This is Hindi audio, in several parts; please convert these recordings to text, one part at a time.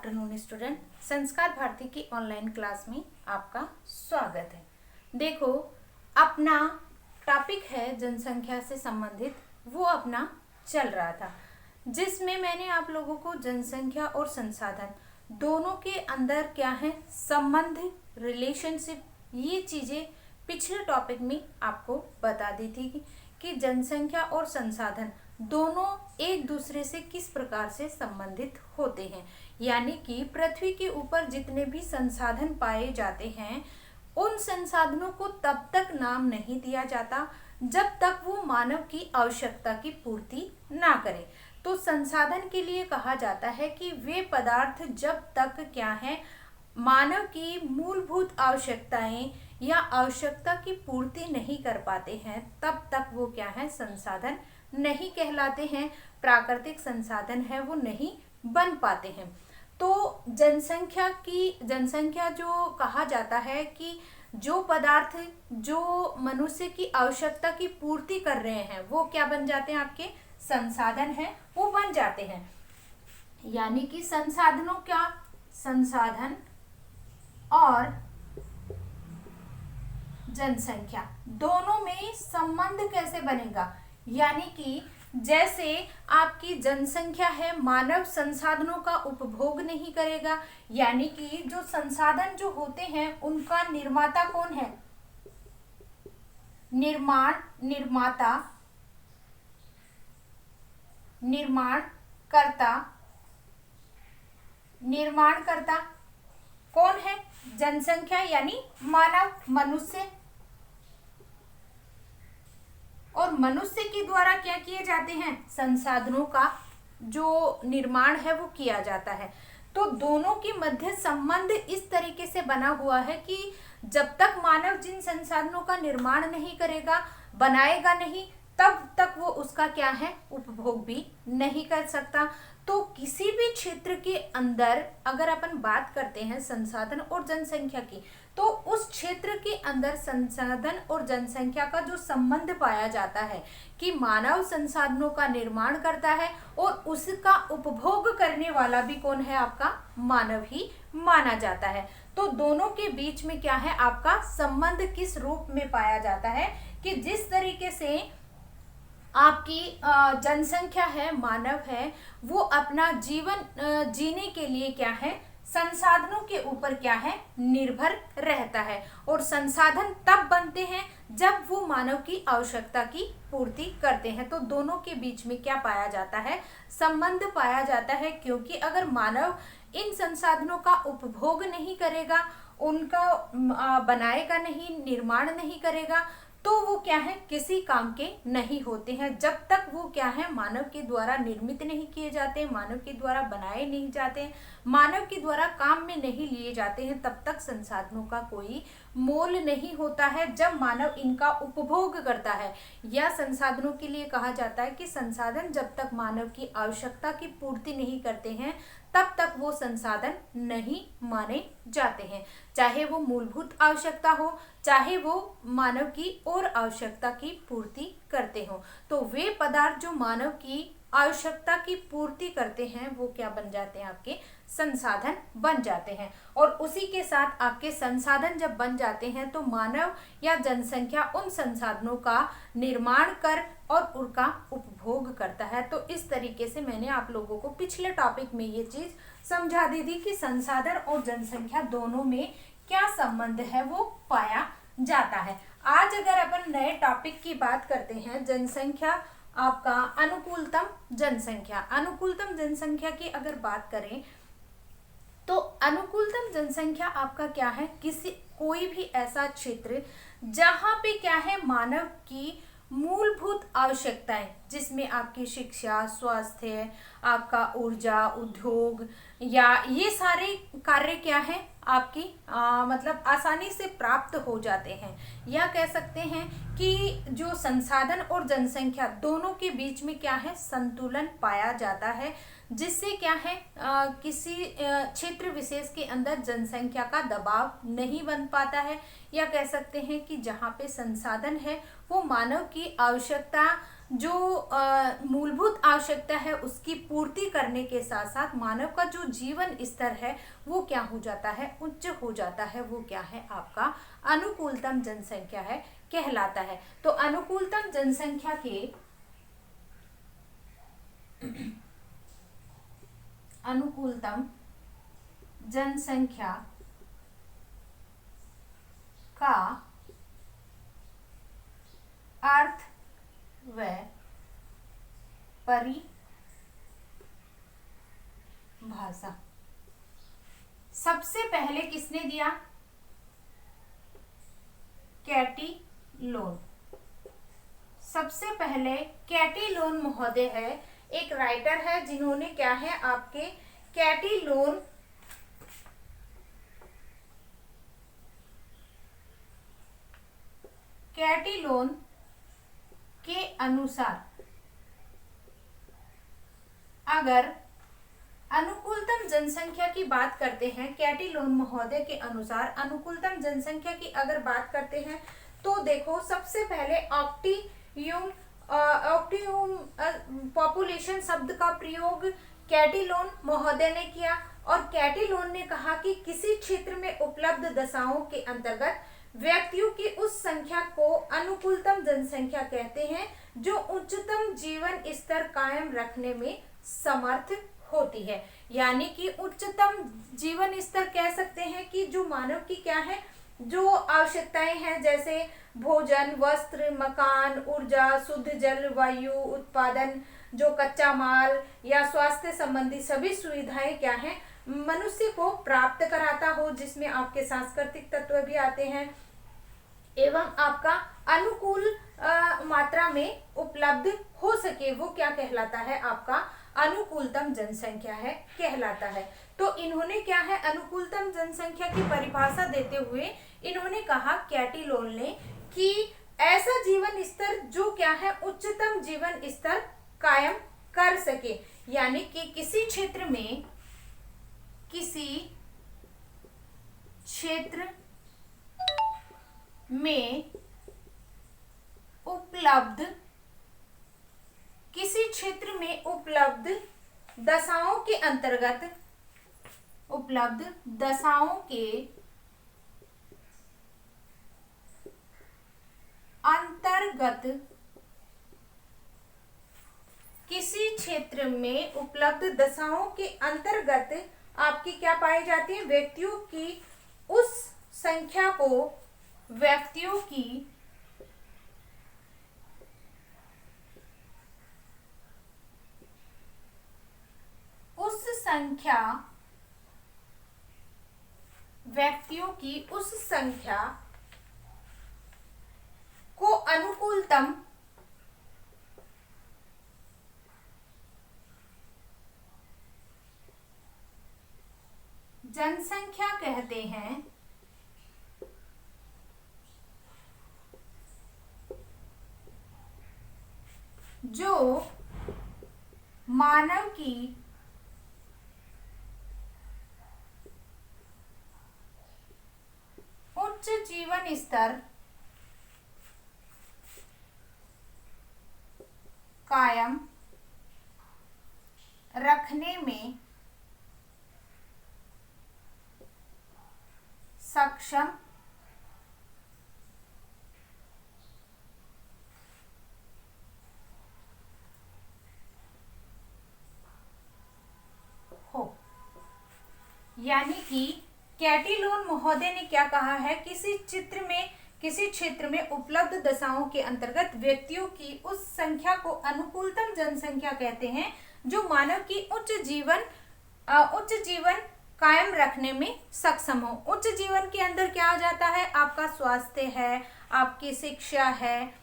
Afternoon student. संस्कार भारती की ऑनलाइन क्लास में आपका स्वागत है। देखो, अपना टॉपिक है जनसंख्या से संबंधित, वो अपना चल रहा था, जिसमें मैंने आप लोगों को जनसंख्या और संसाधन दोनों के अंदर क्या है संबंध, रिलेशनशिप, ये चीज़ें पिछले टॉपिक में आपको बता दी थी कि जनसंख्या और संसाधन दोनों एक दूसरे से किस प्रकार से संबंधित होते हैं। यानी कि पृथ्वी के ऊपर जितने भी संसाधन पाए जाते हैं, उन संसाधनों को तब तक नाम नहीं दिया जाता जब तक वो मानव की आवश्यकता की पूर्ति ना करे। तो संसाधन के लिए कहा जाता है कि वे पदार्थ जब तक क्या है मानव की मूलभूत आवश्यकताएं या आवश्यकता की पूर्ति नहीं कर पाते हैं, तब तक वो क्या है संसाधन नहीं कहलाते हैं, प्राकृतिक संसाधन है वो नहीं बन पाते हैं। तो जनसंख्या जो कहा जाता है कि जो पदार्थ जो मनुष्य की आवश्यकता की पूर्ति कर रहे हैं वो क्या बन जाते हैं, आपके संसाधन है वो बन जाते हैं। यानी कि संसाधनों क्या, संसाधन और जनसंख्या दोनों में संबंध कैसे बनेगा। यानी कि जैसे आपकी जनसंख्या है, मानव संसाधनों का उपभोग नहीं करेगा, यानी कि जो संसाधन जो होते हैं उनका निर्माता कौन है, निर्माणकर्ता कौन है, जनसंख्या यानी मानव, मनुष्य। और मनुष्य के द्वारा क्या किए जाते हैं, संसाधनों का जो निर्माण है वो किया जाता है। तो दोनों के मध्य संबंध इस तरीके से बना हुआ है कि जब तक मानव जिन संसाधनों का निर्माण नहीं करेगा, बनाएगा नहीं, तब तक वो उसका क्या है उपभोग भी नहीं कर सकता। तो किसी भी क्षेत्र के अंदर अगर अपन बात करते हैं संसाधन और जनसंख्या की, तो उस क्षेत्र के अंदर संसाधन और जनसंख्या का जो संबंध पाया जाता है कि मानव संसाधनों का निर्माण करता है और उसका उपभोग करने वाला भी कौन है, आपका मानव ही माना जाता है। तो दोनों के बीच में क्या है आपका संबंध किस रूप में पाया जाता है कि जिस तरीके से आपकी जनसंख्या है, मानव है, वो अपना जीवन जीने के लिए क्या है संसाधनों के ऊपर क्या है निर्भर रहता है। और संसाधन तब बनते हैं जब वो मानव की आवश्यकता की पूर्ति करते हैं। तो दोनों के बीच में क्या पाया जाता है, संबंध पाया जाता है। क्योंकि अगर मानव इन संसाधनों का उपभोग नहीं करेगा, उनका बनाएगा नहीं, निर्माण नहीं करेगा, तो वो क्या है किसी काम के नहीं होते हैं। जब तक वो क्या है मानव के द्वारा निर्मित नहीं किए जाते, मानव के द्वारा बनाए नहीं जाते, मानव के द्वारा काम में नहीं लिए जाते हैं, तब तक संसाधनों का कोई मोल नहीं होता है। जब मानव इनका उपभोग करता है, या संसाधनों के लिए कहा जाता है कि संसाधन जब तक मानव की आवश्यकता की पूर्ति नहीं करते हैं, तब तक वो संसाधन नहीं माने जाते हैं। चाहे वो मूलभूत आवश्यकता हो, चाहे वो मानव की और आवश्यकता की पूर्ति करते हो। तो वे पदार्थ जो मानव की आवश्यकता की पूर्ति करते हैं वो क्या बन जाते हैं, आपके संसाधन बन जाते हैं। और उसी के साथ आपके संसाधन जब बन जाते हैं तो मानव या जनसंख्या उन संसाधनों का निर्माण कर और उनका उपभोग करता है। तो इस तरीके से मैंने आप लोगों को पिछले टॉपिक में ये चीज समझा दी थी कि संसाधन और जनसंख्या दोनों में क्या संबंध है वो पाया जाता है। आज अगर अपन नए टॉपिक की बात करते हैं, जनसंख्या आपका अनुकूलतम जनसंख्या की अगर बात करें तो अनुकूलतम जनसंख्या आपका क्या है, कोई भी ऐसा क्षेत्र जहां पे क्या है मानव की मूलभूत आवश्यकताएं, जिसमें आपकी शिक्षा, स्वास्थ्य, आपका ऊर्जा, उद्योग या ये सारे कार्य क्या है आपकी मतलब आसानी से प्राप्त हो जाते हैं। या कह सकते हैं कि जो संसाधन और जनसंख्या दोनों के बीच में क्या है संतुलन पाया जाता है, जिससे क्या है किसी क्षेत्र विशेष के अंदर जनसंख्या का दबाव नहीं बन पाता है। या कह सकते हैं कि जहाँ पे संसाधन है वो मानव की आवश्यकता जो मूलभूत आवश्यकता है उसकी पूर्ति करने के साथ साथ मानव का जो जीवन स्तर है वो क्या हो जाता है, उच्च हो जाता है। वो क्या है, आपका अनुकूलतम जनसंख्या है, कहलाता है। तो अनुकूलतम जनसंख्या के अनुकूलतम जनसंख्या का अर्थ व परिभाषा सबसे पहले किसने दिया, कैटिलोन। सबसे पहले कैटिलोन महोदय है, एक राइटर है जिन्होंने क्या है आपके कैटिलोन के अनुसार अगर अनुकूलतम जनसंख्या की बात करते हैं, कैटिलोन महोदय के अनुसार अनुकूलतम जनसंख्या की अगर बात करते हैं तो देखो सबसे पहले ऑप्टिमम पॉपुलेशन शब्द का प्रयोग कैटिलोन महोदय ने किया और कैटिलोन ने कहा कि किसी क्षेत्र में उपलब्ध दशाओं के अंतर्गत व्यक्तियों की उस संख्या को अनुकूलतम जनसंख्या कहते हैं जो उच्चतम जीवन स्तर कायम रखने में समर्थ होती है। यानी कि उच्चतम जीवन स्तर कह सकते हैं कि जो मानव की क्या है, जो आवश्यकताएं हैं, जैसे भोजन, वस्त्र, मकान, ऊर्जा, शुद्ध जल, वायु, उत्पादन, जो कच्चा माल या स्वास्थ्य संबंधी सभी सुविधाएं क्या हैं, मनुष्य को प्राप्त कराता हो, जिसमें आपके सांस्कृतिक तत्व भी आते हैं, एवं आपका अनुकूल मात्रा में उपलब्ध हो सके, वो क्या कहलाता है, आपका अनुकूलतम जनसंख्या है, कहलाता है। तो इन्होंने क्या है, अनुकूलतम जनसंख्या की परिभाषा देते हुए इन्होंने कहा, कैटिलोन ने, कि ऐसा जीवन स्तर जो क्या है, उच्चतम जीवन स्तर कायम कर सके। यानी कि किसी क्षेत्र में उपलब्ध दशाओं के अंतर्गत किसी क्षेत्र में उपलब्ध दशाओं के अंतर्गत आपकी क्या पाई जाती है, व्यक्तियों की उस संख्या को व्यक्तियों की उस संख्या को अनुकूलतम जनसंख्या कहते हैं। जो मानव की उच्च जीवन स्तर कायम रखने में सक्षम हो। यानी कि कैटिलोन महोदय ने क्या कहा है, किसी क्षेत्र में उपलब्ध दशाओं के अंतर्गत व्यक्तियों की उस संख्या को अनुकूलतम जनसंख्या कहते हैं जो मानव की उच्च जीवन कायम रखने में सक्षम हो। उच्च जीवन के अंदर क्या आ जाता है, आपका स्वास्थ्य है, आपकी शिक्षा है,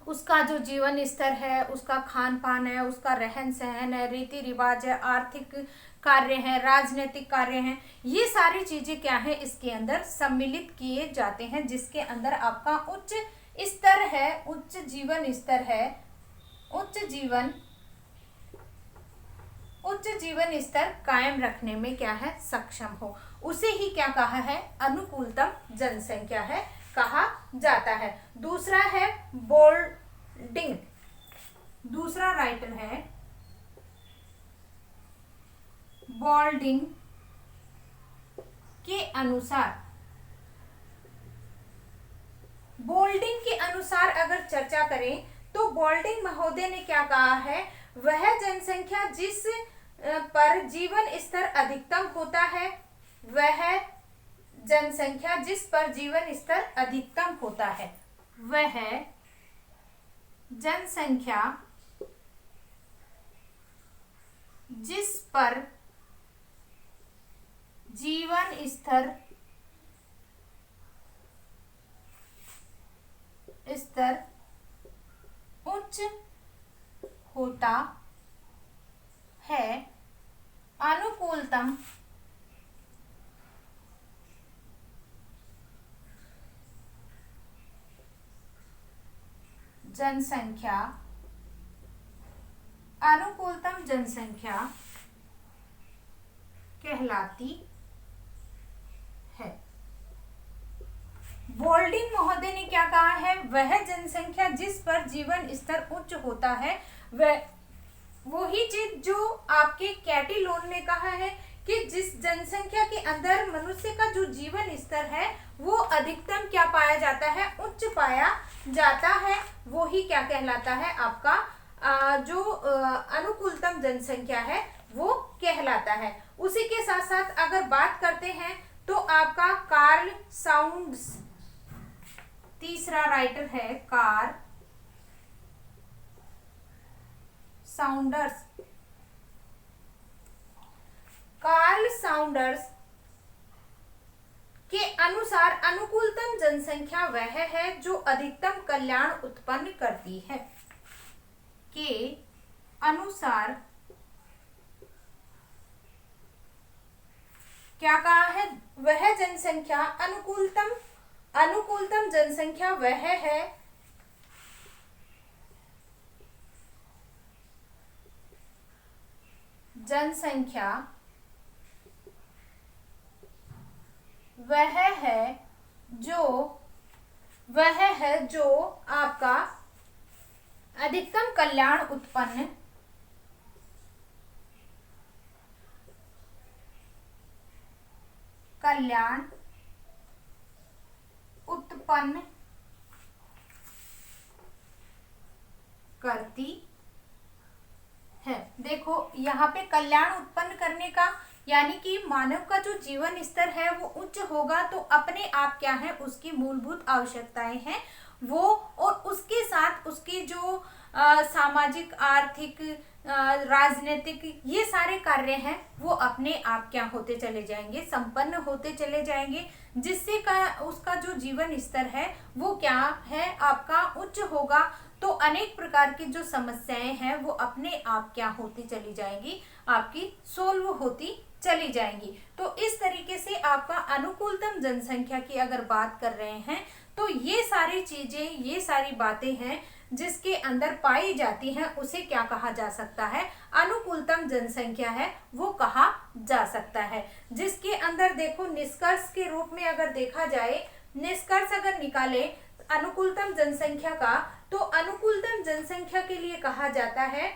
उसका जो जीवन स्तर है, उसका खान पान है, उसका रहन सहन है, रीति रिवाज है, आर्थिक कार्य हैं, राजनीतिक कार्य हैं, ये सारी चीजें क्या है, इसके अंदर सम्मिलित किए जाते हैं, जिसके अंदर आपका उच्च स्तर है, उच्च जीवन स्तर है, उच्च जीवन स्तर कायम रखने में क्या है, सक्षम हो। उसे ही क्या कहा है, अनुकूलतम जनसंख्या है कहा जाता है। दूसरा है बोल्डिंग बॉल्डिंग के अनुसार, बोल्डिंग के अनुसार अगर चर्चा करें तो बोल्डिंग महोदय ने क्या कहा है, वह जनसंख्या जिस पर जीवन स्तर अधिकतम होता है, वह जनसंख्या जिस पर जीवन स्तर अधिकतम होता है, वह जनसंख्या जिस पर जीवन स्तर उच्च होता है, अनुकूलतम जनसंख्या, अनुकूलतम जनसंख्या कहलाती है। बोल्डिंग महोदय ने क्या कहा है, वह जनसंख्या जिस पर जीवन स्तर उच्च होता है, वह वही चीज जो आपके कैटिलोन ने कहा है कि जिस जनसंख्या के अंदर मनुष्य का जो जीवन स्तर है वो अधिकतम क्या पाया जाता है, उच्च पाया जाता है, वो ही क्या कहलाता है, आपका जो अनुकूलतम जनसंख्या है वो कहलाता है। उसी के साथ साथ अगर बात करते हैं तो आपका कार्ल साउंड्स तीसरा राइटर है, कार्ल साउंडर्स के अनुसार अनुकूलतम जनसंख्या वह है जो अधिकतम कल्याण उत्पन्न करती है, के अनुसार क्या कहा है, वह जनसंख्या अनुकूलतम जनसंख्या वह है जनसंख्या वह है जो आपका अधिकतम कल्याण उत्पन्न करती है। देखो यहाँ पे कल्याण उत्पन्न करने का यानी कि मानव का जो जीवन स्तर है वो उच्च होगा तो अपने आप क्या है, उसकी मूलभूत आवश्यकताएं हैं वो, और उसके साथ उसकी जो सामाजिक, आर्थिक, राजनीतिक ये सारे कार्य हैं वो अपने आप क्या होते चले जाएंगे, संपन्न होते चले जाएंगे, जिससे का उसका जो जीवन स्तर है वो क्या है, आपका उच्च होगा। तो अनेक प्रकार की जो समस्याएं हैं वो अपने आप क्या होती चली जाएंगी, आपकी सोल्व होती चली जाएंगी। तो इस तरीके से आपका अनुकूलतम जनसंख्या की अगर बात कर रहे हैं तो ये सारी चीजें, ये सारी बातें हैं जिसके अंदर पाई जाती हैं, उसे क्या कहा जा सकता है, अनुकूलतम जनसंख्या है वो कहा जा सकता है। जिसके अंदर देखो निष्कर्ष के रूप में अगर देखा जाए, निष्कर्ष अगर निकाले अनुकूलतम जनसंख्या का, तो अनुकूलतम जनसंख्या के लिए कहा जाता है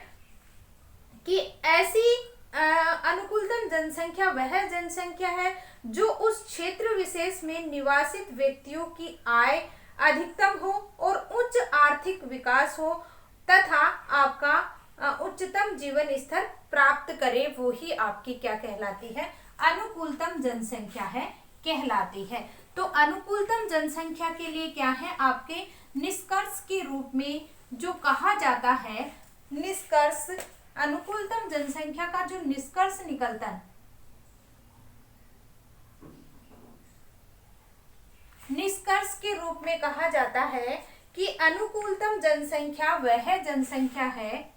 कि ऐसी अनुकूलतम जनसंख्या वह जनसंख्या है जो उस क्षेत्र विशेष में निवासित व्यक्तियों की आय अधिकतम हो और उच्च आर्थिक विकास हो तथा आपका उच्चतम जीवन स्तर प्राप्त करे, वो ही आपकी क्या कहलाती है, अनुकूलतम जनसंख्या है कहलाती है। तो अनुकूलतम जनसंख्या के लिए क्या है, आपके निष्कर्ष के रूप में जो कहा जाता है, निष्कर्ष, अनुकूलतम जनसंख्या का जो निष्कर्ष निकलता है, निष्कर्ष के रूप में कहा जाता है कि अनुकूलतम जनसंख्या वह जनसंख्या है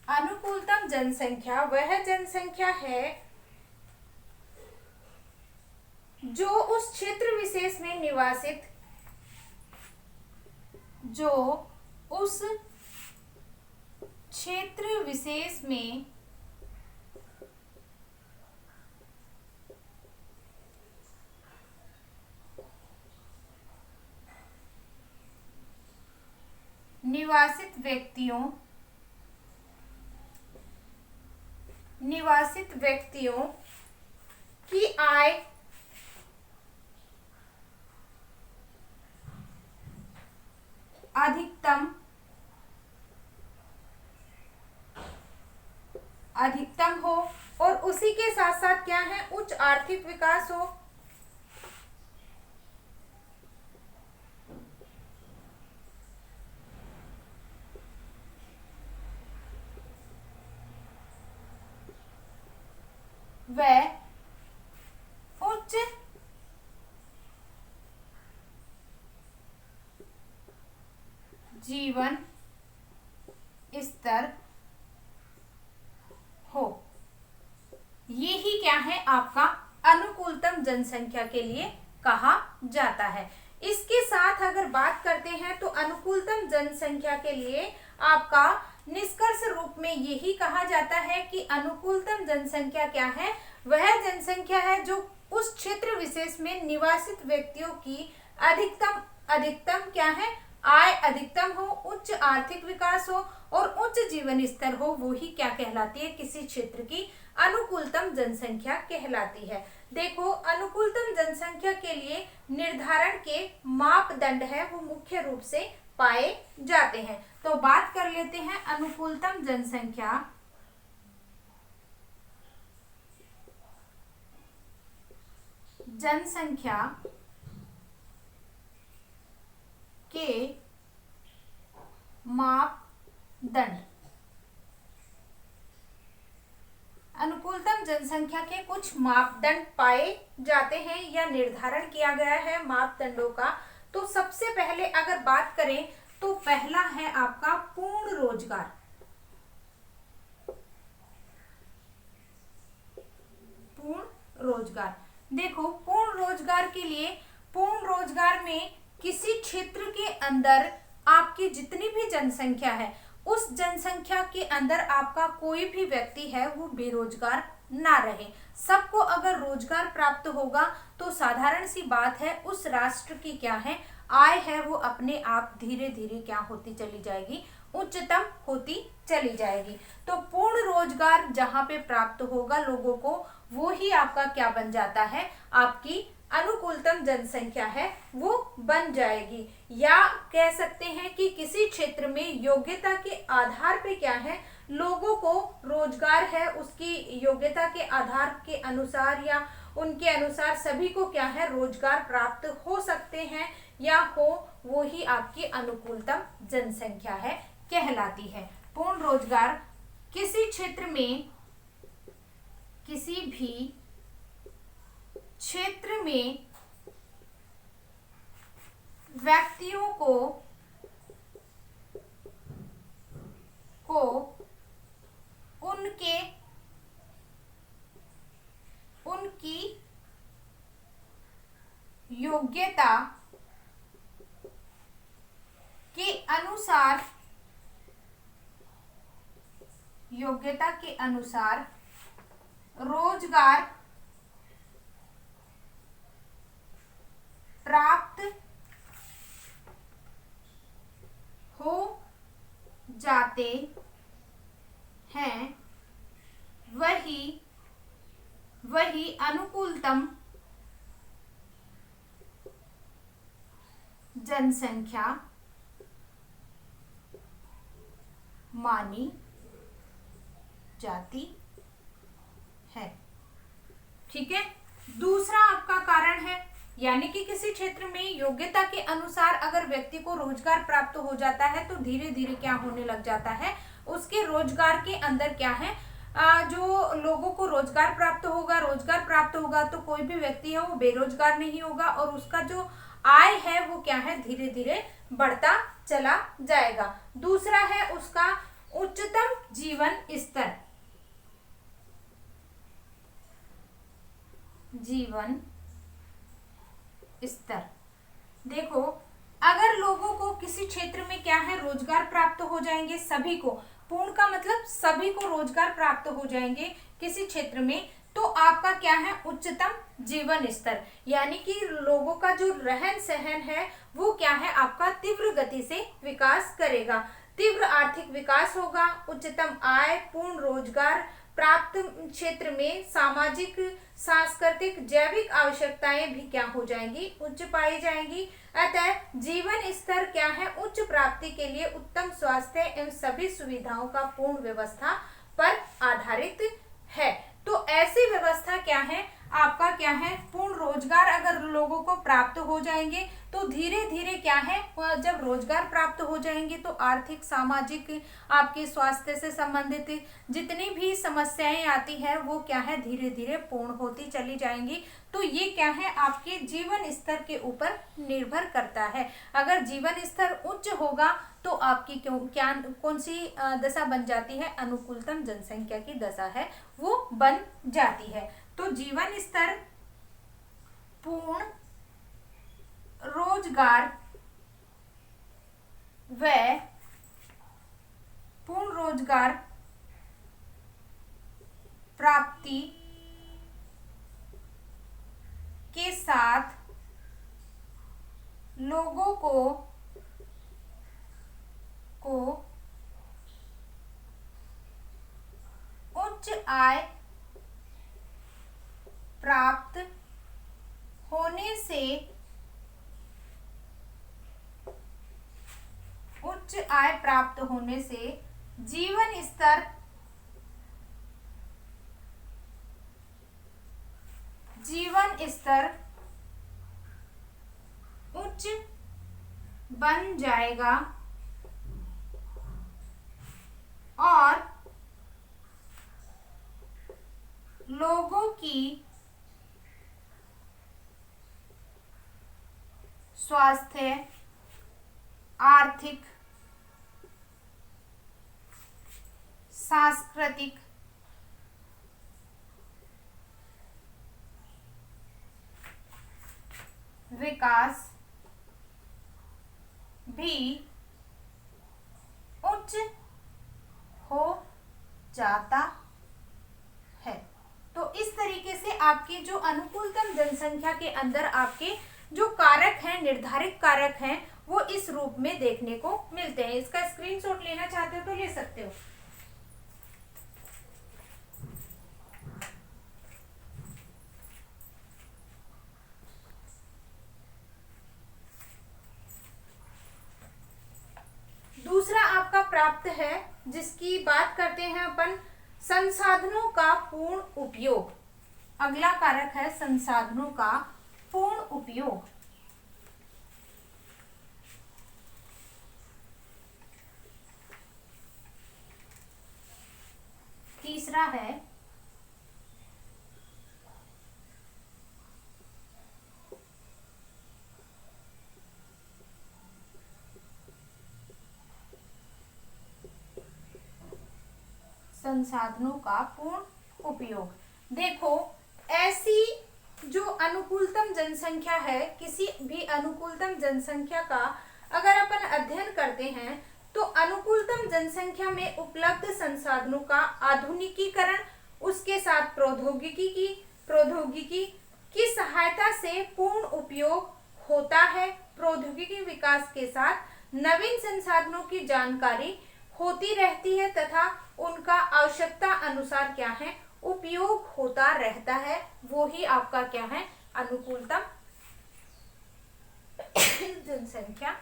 अनुकूलतम जनसंख्या वह जनसंख्या है जो उस क्षेत्र विशेष में निवासित, जो उस क्षेत्र विशेष में निवासित व्यक्तियों की आय अधिकतम हो और उसी के साथ साथ क्या है, उच्च आर्थिक विकास हो। वह उच्च जीवन स्तर हो। ये ही क्या है, आपका अनुकूलतम जनसंख्या के लिए कहा जाता है। इसके साथ अगर बात करते हैं तो अनुकूलतम जनसंख्या के लिए आपका निष्कर्ष रूप में यही कहा जाता है कि अनुकूलतम जनसंख्या क्या है, वह जनसंख्या है जो उस क्षेत्र विशेष में निवासित व्यक्तियों की अधिकतम क्या है, आय अधिकतम हो, उच्च आर्थिक विकास हो और उच्च जीवन स्तर हो, वो ही क्या कहलाती है, किसी क्षेत्र की अनुकूलतम जनसंख्या कहलाती है। देखो, अनुकूलतम जनसंख्या के लिए निर्धारण के मापदंड है वो मुख्य रूप से पाए जाते हैं। तो बात कर लेते हैं अनुकूलतम जनसंख्या के मापदंड। अनुकूलतम जनसंख्या के कुछ मापदंड पाए जाते हैं या निर्धारण किया गया है मापदंडों का। तो सबसे पहले अगर बात करें तो पहला है आपका पूर्ण रोजगार। पूर्ण रोजगार, देखो पूर्ण रोजगार के लिए, पूर्ण रोजगार में किसी क्षेत्र के अंदर आपकी जितनी भी जनसंख्या है उस जनसंख्या के अंदर आपका कोई भी व्यक्ति है वो बेरोजगार ना रहे। सबको अगर रोजगार प्राप्त होगा तो साधारण सी बात है उस राष्ट्र की क्या है, आय है वो अपने आप धीरे धीरे क्या होती चली जाएगी, उच्चतम होती चली जाएगी। तो पूर्ण रोजगार जहां पे प्राप्त होगा लोगों को, वो ही आपका क्या बन जाता है, आपकी अनुकूलतम जनसंख्या है वो बन जाएगी। या कह सकते हैं कि किसी क्षेत्र में योग्यता के आधार पे क्या है, लोगों को रोजगार है उसकी योग्यता के आधार के अनुसार या उनके अनुसार सभी को क्या है रोजगार प्राप्त हो सकते हैं या हो, वो ही आपकी अनुकूलतम जनसंख्या है कहलाती है। पूर्ण रोजगार किसी क्षेत्र में, किसी भी क्षेत्र में व्यक्तियों को उनकी योग्यता के अनुसार रोजगार प्राप्त हो जाते हैं, वही अनुकूलतम जनसंख्या मानी जाती है। ठीक है, दूसरा आपका कारण है, यानी कि किसी क्षेत्र में योग्यता के अनुसार अगर व्यक्ति को रोजगार प्राप्त हो जाता है तो धीरे धीरे क्या होने लग जाता है, उसके रोजगार के अंदर क्या है, जो लोगों को रोजगार प्राप्त होगा तो कोई भी व्यक्ति है वो बेरोजगार नहीं होगा और उसका जो आय है वो क्या है धीरे धीरे बढ़ता चला जाएगा। दूसरा है उसका उच्चतम जीवन स्तर। देखो, अगर लोगों को किसी क्षेत्र में क्या है रोजगार प्राप्त हो जाएंगे, सभी को, पूर्ण का मतलब सभी को रोजगार प्राप्त हो जाएंगे किसी क्षेत्र में, तो आपका क्या है, उच्चतम जीवन स्तर, यानी कि लोगों का जो रहन सहन है वो क्या है, आपका तीव्र गति से विकास करेगा। तीव्र आर्थिक विकास होगा, उच्चतम आय, पूर्ण रोजगार प्राप्त क्षेत्र में सामाजिक, सांस्कृतिक, जैविक आवश्यकताएं भी क्या हो जाएंगी, उच्च पाई जाएंगी। अतः जीवन स्तर क्या है, उच्च प्राप्ति के लिए उत्तम स्वास्थ्य एवं सभी सुविधाओं का पूर्ण व्यवस्था पर आधारित है। तो ऐसी व्यवस्था क्या है, आपका क्या है, पूर्ण रोजगार अगर लोगों को प्राप्त हो जाएंगे तो धीरे धीरे क्या है, जब रोजगार प्राप्त हो जाएंगे तो आर्थिक, सामाजिक, आपके स्वास्थ्य से संबंधित जितनी भी समस्याएं आती है वो क्या है, धीरे धीरे पूर्ण होती चली जाएंगी। तो ये क्या है, आपके जीवन स्तर के ऊपर निर्भर करता है। अगर जीवन स्तर उच्च होगा तो आपकी क्यों क्या कौन सी दशा बन जाती है, अनुकूलतम जनसंख्या की दशा है वो बन जाती है। तो जीवन स्तर, पूर्ण रोजगार व पूर्ण रोजगार प्राप्ति के साथ लोगों को उच्च आय प्राप्त होने से, उच्च आय प्राप्त होने से जीवन स्तर, उच्च बन जाएगा और लोगों की स्वास्थ्य, आर्थिक, सांस्कृतिक, विकास भी उच्च हो जाता है। तो इस तरीके से आपकी जो अनुकूलतम जनसंख्या के अंदर आपके जो कारक हैं, निर्धारित कारक हैं, वो इस रूप में देखने को मिलते हैं। इसका स्क्रीनशॉट लेना चाहते हो तो ले सकते हो। दूसरा आपका प्राप्त है, जिसकी बात करते हैं अपन, संसाधनों का पूर्ण उपयोग। अगला कारक है संसाधनों का पूर्ण उपयोग। तीसरा है संसाधनों का पूर्ण उपयोग। देखो, ऐसी जो अनुकूलतम जनसंख्या है, किसी भी अनुकूलतम जनसंख्या का अगर अपन अध्ययन करते हैं तो अनुकूलतम जनसंख्या में उपलब्ध संसाधनों का आधुनिकीकरण, उसके साथ प्रौद्योगिकी की सहायता से पूर्ण उपयोग होता है। प्रौद्योगिकी विकास के साथ नवीन संसाधनों की जानकारी होती रहती है तथा उनका आवश्यकता अनुसार क्या है, उपयोग होता रहता है। वो ही आपका क्या है, अनुकूलतम जनसंख्या,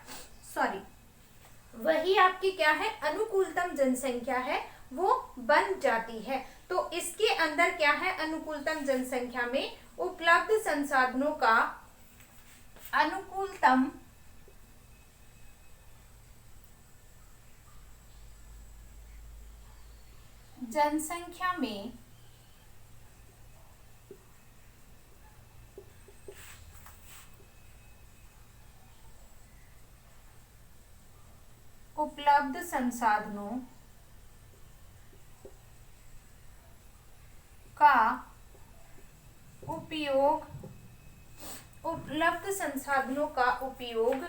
वही आपकी क्या है, अनुकूलतम जनसंख्या है, वो बन जाती है। तो इसके अंदर क्या है, अनुकूलतम जनसंख्या में उपलब्ध संसाधनों का, अनुकूलतम जनसंख्या में उपलब्ध संसाधनों का उपयोग, उपलब्ध संसाधनों का उपयोग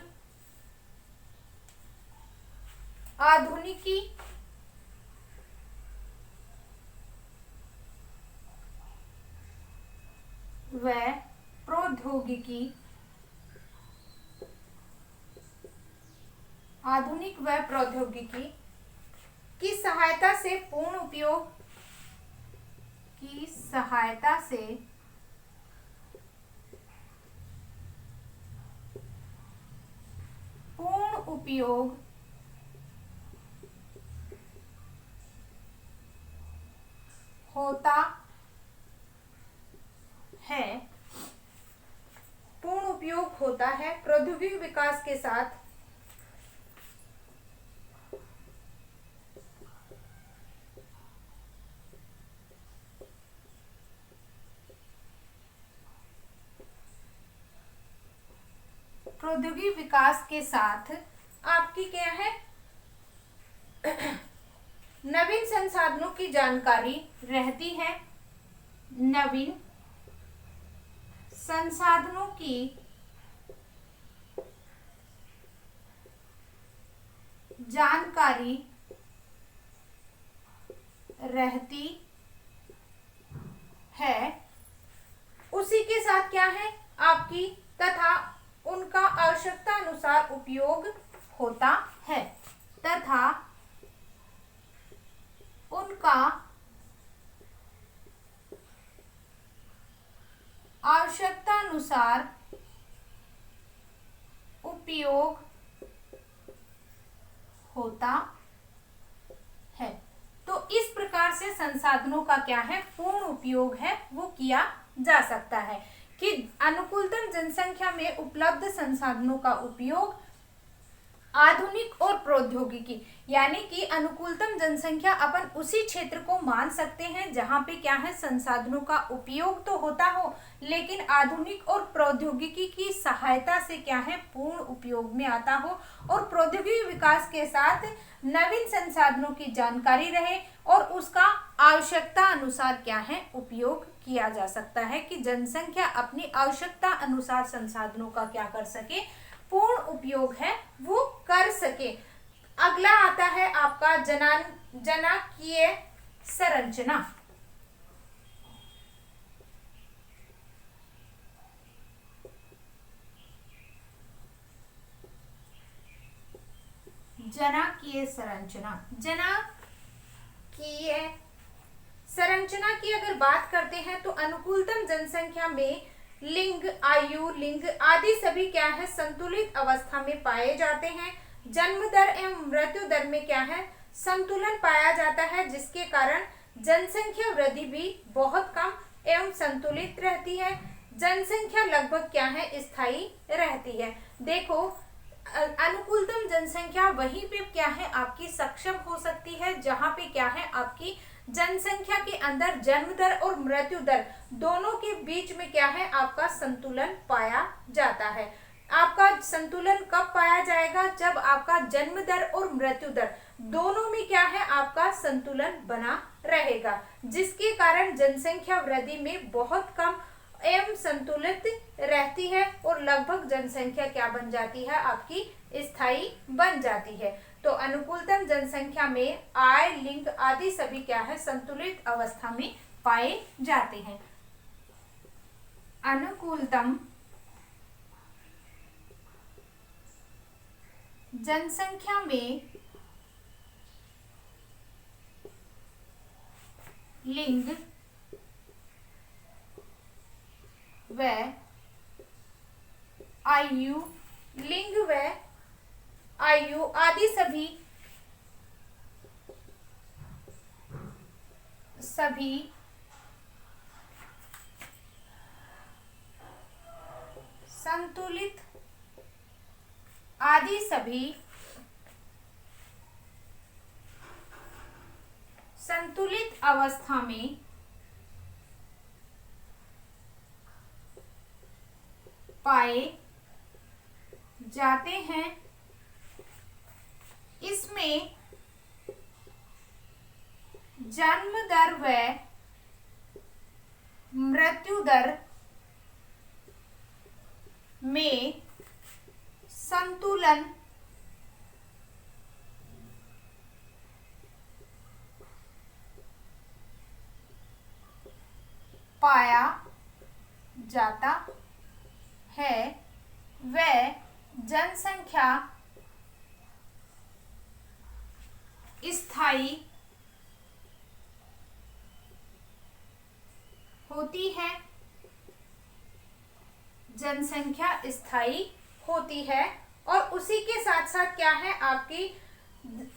प्रौद्योगिकी की सहायता से पूर्ण उपयोग होता है। पूर्ण उपयोग होता है प्रौद्योगिकी विकास के साथ। प्रौद्योगिकी विकास के साथ आपकी क्या है, नवीन संसाधनों की जानकारी रहती है। नवीन संसाधनों की जानकारी रहती है। उसी के साथ क्या है आपकी, तथा उनका आवश्यकता अनुसार उपयोग होता है। तथा उनका आवश्यकता अनुसार उपयोग होता है। तो इस प्रकार से संसाधनों का क्या है, पूर्ण उपयोग है वो किया जा सकता है कि अनुकूलतम जनसंख्या में उपलब्ध संसाधनों का उपयोग आधुनिक और प्रौद्योगिकी, यानी कि अनुकूलतम जनसंख्या अपन उसी क्षेत्र को मान सकते हैं जहां पे क्या है संसाधनों का उपयोग तो होता हो, लेकिन आधुनिक और प्रौद्योगिकी की सहायता से क्या है पूर्ण उपयोग में आता हो, और प्रौद्योगिकी विकास के साथ नवीन संसाधनों की जानकारी रहे और उसका आवश्यकता अनुसार क्या है उपयोग किया जा सकता है कि जनसंख्या अपनी आवश्यकता अनुसार संसाधनों का क्या कर सके, पूर्ण उपयोग है वो कर सके। अगला आता है आपका जनाकीय संरचना। जनाकीय संरचना की अगर बात करते हैं तो अनुकूलतम जनसंख्या में लिंग, आयु, लिंग आदि सभी क्या है संतुलित अवस्था में पाए जाते हैं। जन्म दर एवं मृत्यु दर में क्या है संतुलन पाया जाता है, जिसके कारण जनसंख्या वृद्धि भी बहुत कम एवं संतुलित रहती है। जनसंख्या लगभग क्या है स्थायी रहती है। देखो अनुकूलतम जनसंख्या वहीं पे क्या है आपकी सक्षम हो सकती है जहां पे क्या है आपकी जनसंख्या के अंदर जन्म दर और मृत्यु दर दोनों के बीच में क्या है आपका संतुलन पाया जाता है। आपका संतुलन कब पाया जाएगा, जब आपका जन्म दर और मृत्यु दर दोनों में क्या है आपका संतुलन बना रहेगा, जिसके कारण जनसंख्या वृद्धि में बहुत कम एवं संतुलित रहती है और लगभग जनसंख्या क्या बन जाती है आपकी स्थायी बन जाती है। तो अनुकूलतम जनसंख्या में आय, लिंग आदि सभी क्या है संतुलित अवस्था में पाए जाते हैं। अनुकूलतम जनसंख्या में लिंग व आयु, लिंग व आयु आदि सभी संतुलित आदि सभी संतुलित अवस्था में पाए जाते हैं। इसमें जन्म दर व मृत्यु दर में संतुलन पाया जाता है वह जनसंख्या स्थायी होती है, जनसंख्या स्थायी होती है। और उसी के साथ साथ क्या है आपकी,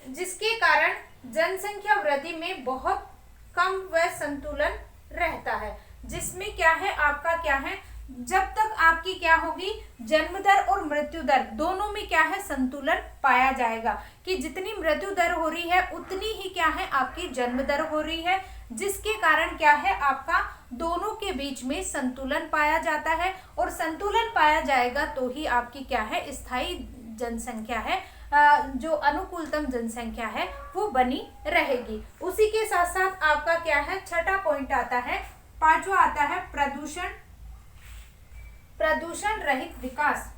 जिसके कारण जनसंख्या वृद्धि में बहुत कम व संतुलन रहता है, जिसमें क्या है आपका क्या है, जब तक आपकी क्या होगी, जन्म दर और मृत्यु दर दोनों में क्या है संतुलन पाया जाएगा, कि जितनी मृत्यु दर हो रही है उतनी ही क्या है आपकी जन्म दर हो रही है, जिसके कारण क्या है आपका दोनों के बीच में संतुलन पाया जाता है। और संतुलन पाया जाएगा तो ही आपकी क्या है स्थायी जनसंख्या है, जो अनुकूलतम जनसंख्या है वो बनी रहेगी। उसी के साथ साथ आपका क्या है छठा पॉइंट आता है, पांचवा आता है प्रदूषण रहित विकास।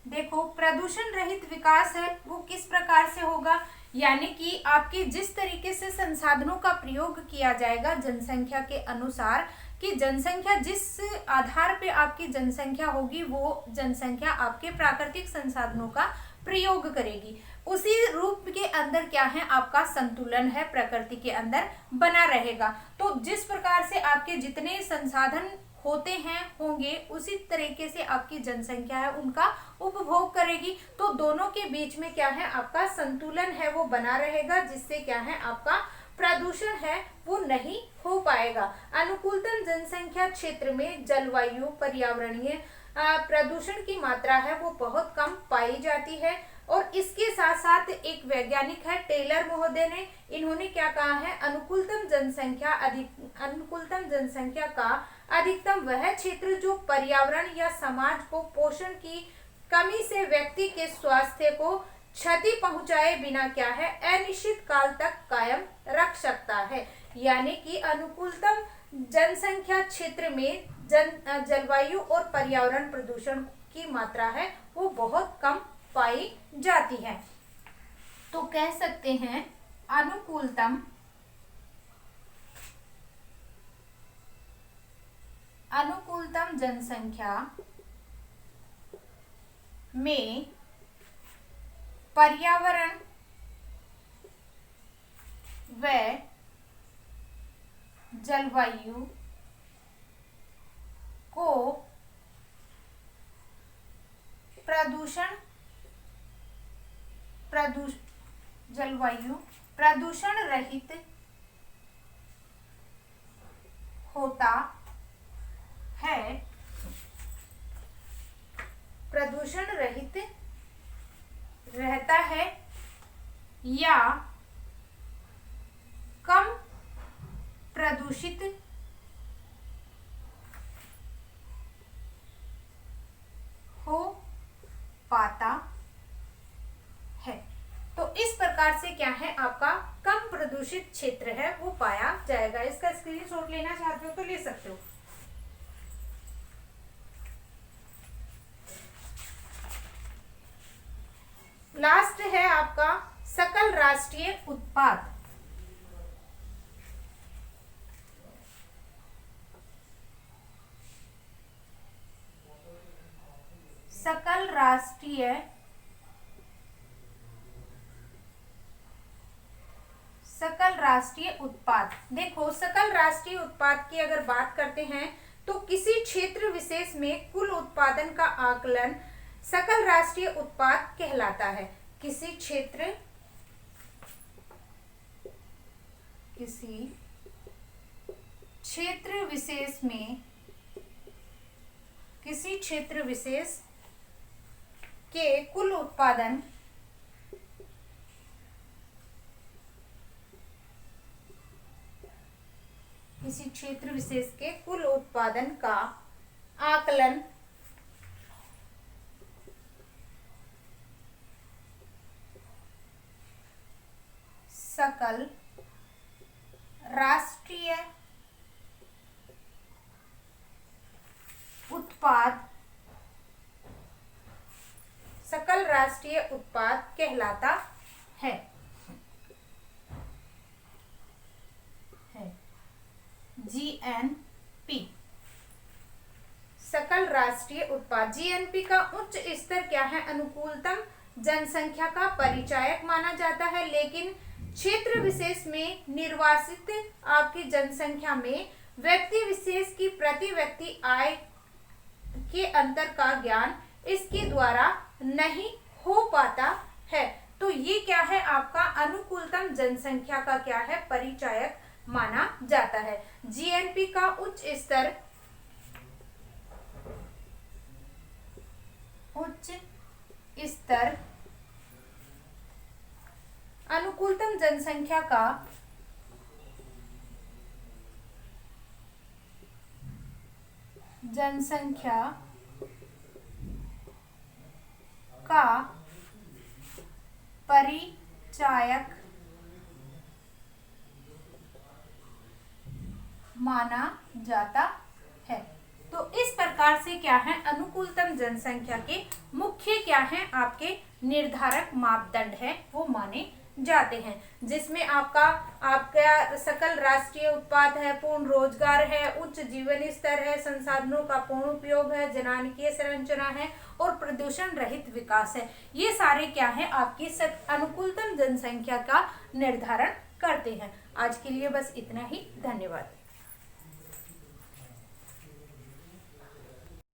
देखो प्रदूषण रहित विकास है वो किस प्रकार से होगा, यानी कि आपके जिस तरीके से संसाधनों का प्रयोग किया जाएगा जनसंख्या के अनुसार, कि जनसंख्या जिस आधार पे आपकी जनसंख्या होगी वो जनसंख्या आपके प्राकृतिक संसाधनों का प्रयोग करेगी, उसी रूप के अंदर क्या है आपका संतुलन है प्रकृति के अंदर बना रहेगा। तो जिस प्रकार से आपके जितने संसाधन होते हैं होंगे उसी तरीके से आपकी जनसंख्या है उनका उपभोग करेगी, तो दोनों के बीच में क्या है आपका संतुलन है वो बना रहेगा, जिससे क्या है आपका प्रदूषण है वो नहीं हो पाएगा। अनुकूलतम जनसंख्या क्षेत्र में जलवायु पर्यावरणीय प्रदूषण की मात्रा है वो बहुत कम पाई जाती है। और इसके साथ साथ एक वैज्ञानिक है टेलर महोदय ने, इन्होंने क्या कहा है, अनुकूलतम जनसंख्या का अधिकतम वह क्षेत्र जो पर्यावरण या समाज को पोषण की कमी से व्यक्ति के स्वास्थ्य को क्षति पहुंचाए बिना क्या है अनिश्चित काल तक कायम रख सकता है। यानी कि अनुकूलतम जनसंख्या क्षेत्र में जलवायु और पर्यावरण प्रदूषण की मात्रा है वो बहुत कम पाई जाती है। तो कह सकते हैं अनुकूलतम जनसंख्या में पर्यावरण व जलवायु को प्रदूषण रहित होता है, प्रदूषण रहित रहता है या कम प्रदूषित हो पाता है। तो इस प्रकार से क्या है आपका कम प्रदूषित क्षेत्र है वो पाया जाएगा। इसका स्क्रीनशॉट लेना चाहते हो तो ले सकते हो। लास्ट है आपका सकल राष्ट्रीय उत्पाद। सकल राष्ट्रीय उत्पाद। देखो सकल राष्ट्रीय उत्पाद की अगर बात करते हैं तो किसी क्षेत्र विशेष में कुल उत्पादन का आकलन सकल राष्ट्रीय उत्पाद कहलाता है। किसी क्षेत्र विशेष के कुल उत्पादन का आकलन सकल राष्ट्रीय उत्पाद कहलाता है। जीएनपी, सकल राष्ट्रीय उत्पाद। जीएनपी का उच्च स्तर क्या है? अनुकूलतम जनसंख्या का परिचायक माना जाता है, लेकिन क्षेत्र विशेष में निर्वासित आपकी जनसंख्या में व्यक्ति विशेष की प्रति व्यक्ति आय के अंतर का ज्ञान इसके द्वारा नहीं हो पाता है। तो ये क्या है? आपका अनुकूलतम जनसंख्या का क्या है? परिचायक माना जाता है। जीएनपी का उच्च स्तर अनुकूलतम जनसंख्या का परिचायक माना जाता है। तो इस प्रकार से क्या है? अनुकूलतम जनसंख्या के मुख्य क्या है? आपके निर्धारक मापदंड है वो माने जाते हैं, जिसमें आपका सकल राष्ट्रीय उत्पाद है, पूर्ण रोजगार है, उच्च जीवन स्तर है, संसाधनों का पूर्ण उपयोग है, जनानिकीय संरचना है और प्रदूषण रहित विकास है। ये सारे क्या है? आपकी अनुकूलतम जनसंख्या का निर्धारण करते हैं। आज के लिए बस इतना ही। धन्यवाद।